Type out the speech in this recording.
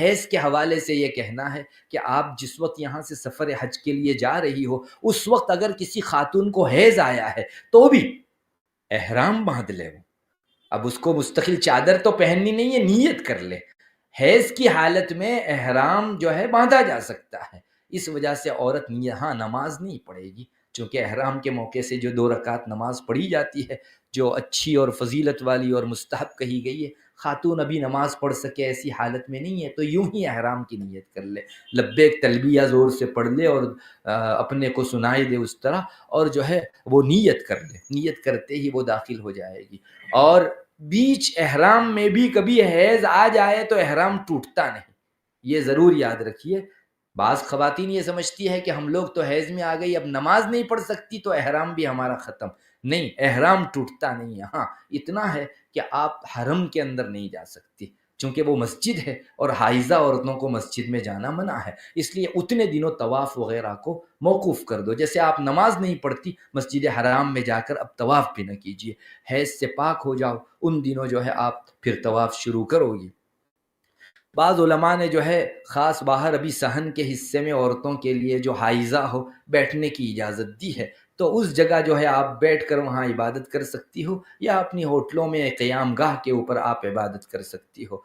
حیض کے حوالے سے یہ کہنا ہے کہ آپ جس وقت یہاں سے سفر حج کے لیے جا رہی ہو، اس وقت اگر کسی خاتون کو حیض آیا ہے تو بھی احرام باندھ لے وہ، اب اس کو مستقل چادر تو پہننی نہیں ہے، نیت کر لے۔ حیض کی حالت میں احرام جو ہے باندھا جا سکتا ہے، اس وجہ سے عورت ہاں نماز نہیں پڑھے گی، چونکہ احرام کے موقع سے جو 2 رکعت نماز پڑھی جاتی ہے جو اچھی اور فضیلت والی اور مستحب کہی گئی ہے، خاتون ابھی نماز پڑھ سکے ایسی حالت میں نہیں ہے تو یوں ہی احرام کی نیت کر لے، لبیک تلبیہ زور سے پڑھ لے اور اپنے کو سنائی دے اس طرح، اور جو ہے وہ نیت کر لے، نیت کرتے ہی وہ داخل ہو جائے گی۔ اور بیچ احرام میں بھی کبھی حیض آ جائے تو احرام ٹوٹتا نہیں، یہ ضرور یاد رکھیے۔ بعض خواتین یہ سمجھتی ہے کہ ہم لوگ تو حیض میں آ گئی اب نماز نہیں پڑھ سکتی تو احرام بھی ہمارا ختم، نہیں، احرام ٹوٹتا نہیں ہے۔ ہاں اتنا ہے کہ آپ حرم کے اندر نہیں جا سکتی چونکہ وہ مسجد ہے اور حائضہ عورتوں کو مسجد میں جانا منع ہے، اس لیے اتنے دنوں طواف وغیرہ کو موقوف کر دو، جیسے آپ نماز نہیں پڑھتی مسجد حرام میں جا کر اب طواف بھی نہ کیجیے، حیض سے پاک ہو جاؤ، ان دنوں جو ہے آپ پھر طواف شروع کرو گی۔ بعض علماء نے جو ہے خاص باہر ابھی صحن کے حصے میں عورتوں کے لیے جو حائضہ ہو بیٹھنے کی اجازت دی ہے، تو اس جگہ جو ہے آپ بیٹھ کر وہاں عبادت کر سکتی ہو، یا اپنی ہوٹلوں میں قیام گاہ کے اوپر آپ عبادت کر سکتی ہو۔